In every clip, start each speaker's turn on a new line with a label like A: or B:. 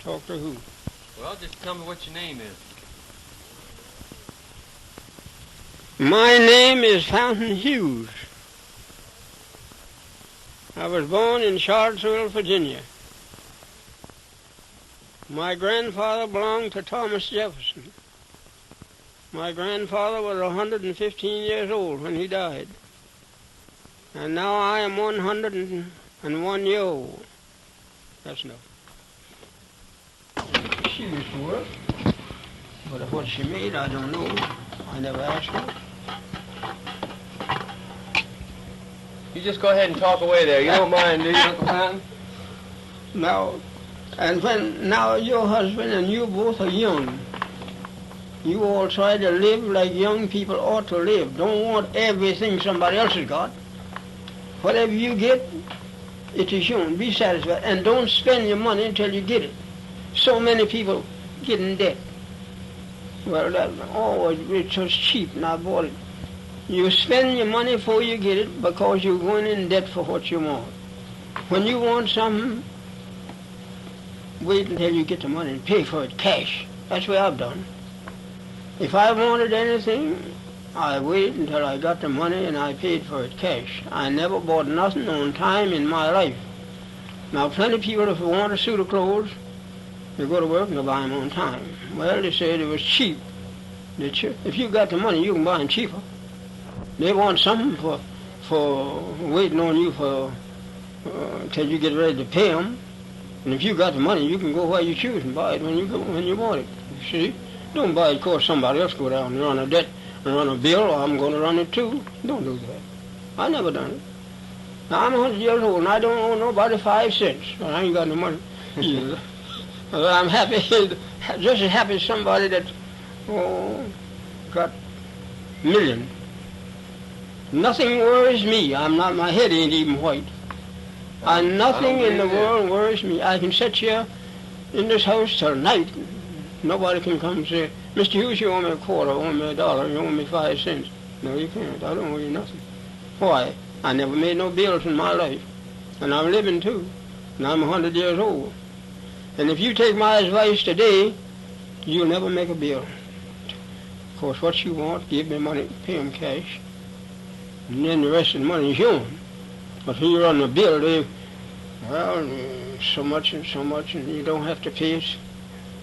A: Talk to who?
B: Well, just tell me what your name is.
A: My name is Fountain Hughes. I was born in Charlottesville, Virginia. My grandfather belonged to Thomas Jefferson. My grandfather was 115 years old when he died. And now I am 101 year old. That's enough. She used to work, but what she made, I don't know. I never asked her.
B: You just go ahead and talk away there. You don't mind, do you, Uncle Fountain?
A: Now, now your husband and you both are young. You all try to live like young people ought to live. Don't want everything somebody else has got. Whatever you get, it is yours. Be satisfied. And don't spend your money until you get it. So many people get in debt. Well, it's just cheap, and I bought it. You spend your money before you get it because you're going in debt for what you want. When you want something, wait until you get the money and pay for it cash. That's what I've done. If I wanted anything, I waited until I got the money and I paid for it cash. I never bought nothing on time in my life. Now, plenty of people, if they want a suit of clothes, they go to work and they buy them on time. Well, they said it was cheap. If you got the money, you can buy them cheaper. They want something for waiting on you for till you get ready to pay them. And if you got the money, you can go where you choose and buy it when you want it. You see? Don't buy it because somebody else go down and run a debt and run a bill, or I'm going to run it too. Don't do that. I never done it. Now, I'm 100 years old, and I don't owe nobody 5 cents. I ain't got no money either. I'm happy, just as happy as somebody that got millions. Nothing worries me. My head ain't even white. Nothing in the world worries me. I can sit here in this house till night. Nobody can come and say, Mr. Hughes, you owe me a quarter, you owe me $1, you owe me 5 cents. No, you can't. I don't owe you nothing. Why? I never made no bills in my life. And I'm living too. And I'm 100 years old. And if you take my advice today, you'll never make a bill. Of course, what you want, give me money, pay them cash. And then the rest of the money is yours. But when you run a bill, so much and so much, and you don't have to pay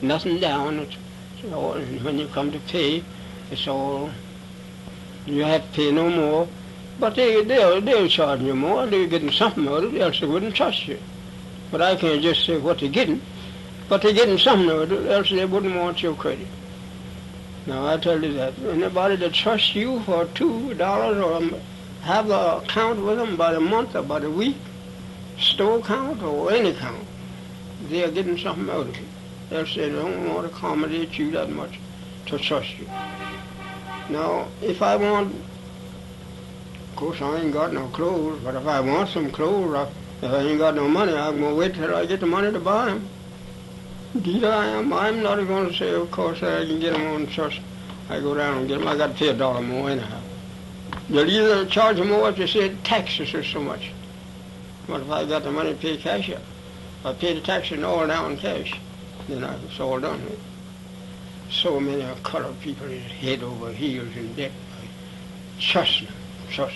A: nothing down. It's all, and when you come to pay, it's all, you have to pay no more. But they'll charge you more. They're getting something out of it, else they wouldn't trust you. But I can't just say what they're getting. But they're getting something out of it, else they wouldn't want your credit. Now, I tell you that. Anybody that trusts you for $2 or have an account with them by the month or by the week, store account or any account, they are getting something out of it. Else they don't want to accommodate you that much to trust you. Now, if I want, of course I ain't got no clothes, but if I want some clothes, if I ain't got no money, I'm going to wait till I get the money to buy them. Indeed I am. I'm not going to say, of course, I can get them on trust. I go down and get them. I got to pay $1 more anyhow. They'll either charge more if they say taxes are so much. But if I got the money to pay cash up, if I pay the taxes all down cash, then it's all done. So many colored people is head over heels in debt. Trust them. Trust.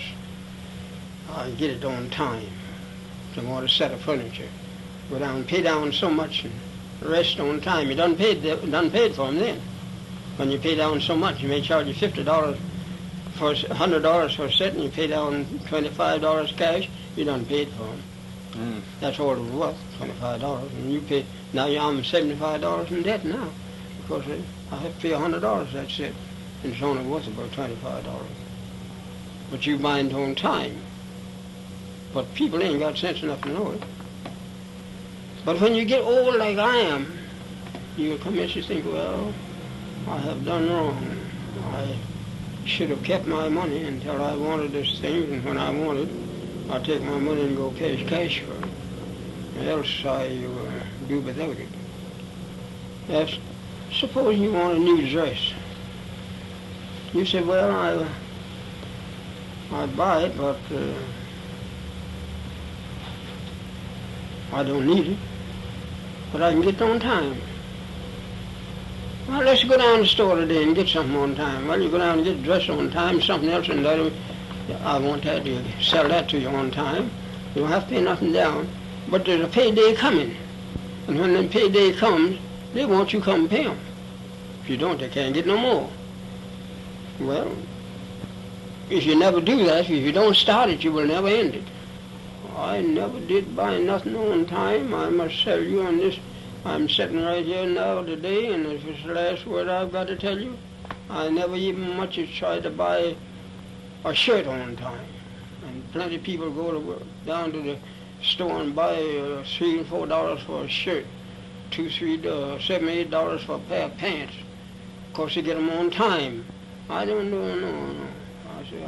A: I get it on time. They want a set of furniture. Go down and pay down so much and rest on time. You done paid for them then. When you pay down so much, you may charge you $50 for $100 for a set, and you pay down $25 cash. You done paid for them. That's all it was worth, $25. And you pay. Now I'm $75 in debt now because I have to pay $100. That's it, and it's only worth about $25. But you bind on time. But people ain't got sense enough to know it. But when you get old like I am, you come in and think, well, I have done wrong. I should have kept my money until I wanted this thing, and when I wanted, I take my money and go pay cash for it. Else I do without it. Yes, suppose you want a new dress. You say, well, I'd buy it, but I don't need it. but I can get on time. Well, let's go down to the store today and get something on time. Well, you go down and get dressed on time, something else, and that, I want that, you sell that to you on time. You don't have to pay nothing down. But there's a payday coming. And when the payday comes, they want you to come pay them. If you don't, they can't get no more. Well, if you never do that, if you don't start it, you will never end it. I never did buy nothing on time. I must tell you on this. I'm sitting right here now today, and if it's the last word I've got to tell you, I never even much as tried to buy a shirt on time. And plenty of people go to work, down to the store and buy $3 and $4 for a shirt, $2, $3, $7, $8 for a pair of pants. Of course, they get them on time. I don't do no. I say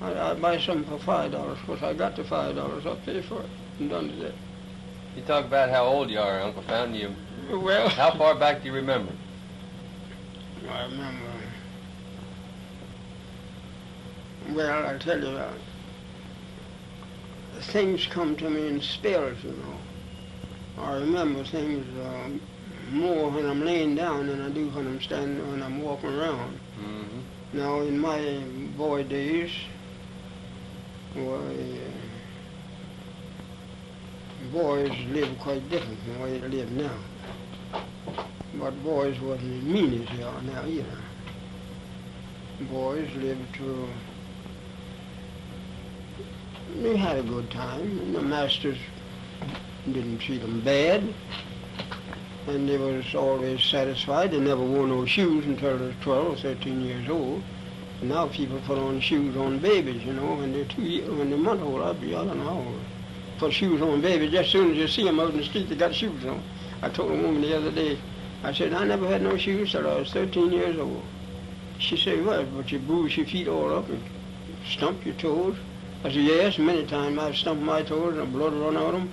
A: I buy something for $5. Of course, I got the $5. I'll pay for it. I'm done with that.
B: You talk about how old you are, Uncle Fountain.
A: Well,
B: how far back do you remember?
A: I remember. Well, I tell you, things come to me in spells, you know. I remember things more when I'm laying down than I do when I'm walking around.
B: Mm-hmm.
A: Now, in my boy days, boys live quite different from the way they live now. But boys wasn't as mean as they are now either. Boys lived to... They had a good time, and the masters didn't treat them bad, and they was always satisfied. They never wore no shoes until they were 12 or 13 years old. And now people put on shoes on babies, you know, when they're a month old. I don't know how old. Put shoes on babies. Just as soon as you see them out in the street, they got shoes on. I told a woman the other day, I said, I never had no shoes till I was 13 years old. She said, what, but you bruise your feet all up and stump your toes? I said, yes, many times I've stumped my toes and blood run out of them.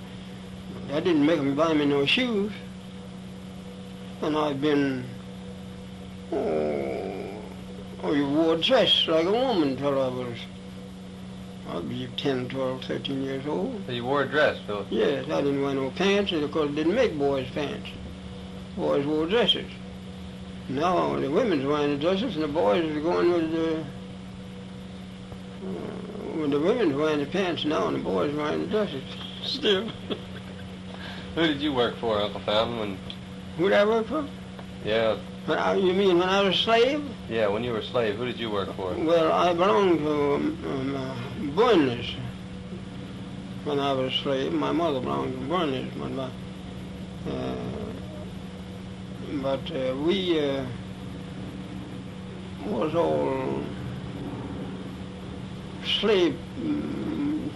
A: That didn't make them buy me no shoes. And I've been, you wore a dress like a woman till I believe 10, 12, 13 years old.
B: So you wore a dress, Phil?
A: Yes, I didn't wear no pants, and of course didn't make boys pants. Boys wore dresses. Now the women's wearing the dresses, and the boys are going with the women's wearing the pants now, and the boys wearing the dresses still.
B: Who did you work for, Uncle Fountain?
A: Who did I work for?
B: Yeah.
A: You mean when I was a slave?
B: Yeah, when you were a slave, who did you work for?
A: Well, I belonged to Burnley's when I was a slave. My mother belonged to Burnley's, but we was all slave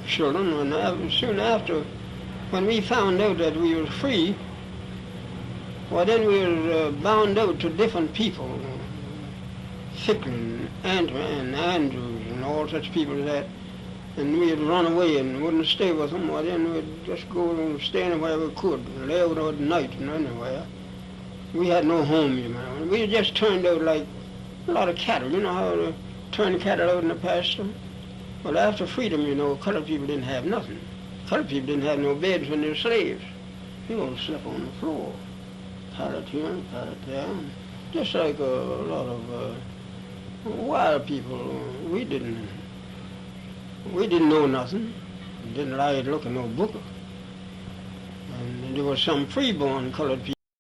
A: children, and soon after, when we found out that we were free, well, then we were bound out to different people, Ficklin, and Andrews, and all such people as that, and we'd run away and wouldn't stay with them. Well, then we'd just go and stay anywhere we could, and lay out at night and anywhere. We had no home, you know. We just turned out like a lot of cattle. You know how to turn cattle out in the pasture? Well, after freedom, you know, colored people didn't have nothing. Colored people didn't have no beds when they were slaves. They all slept on the floor. Pallet here and pallet there. Just like a lot of wild people. We didn't know nothing. Didn't like to look at no book. And there was some freeborn colored people.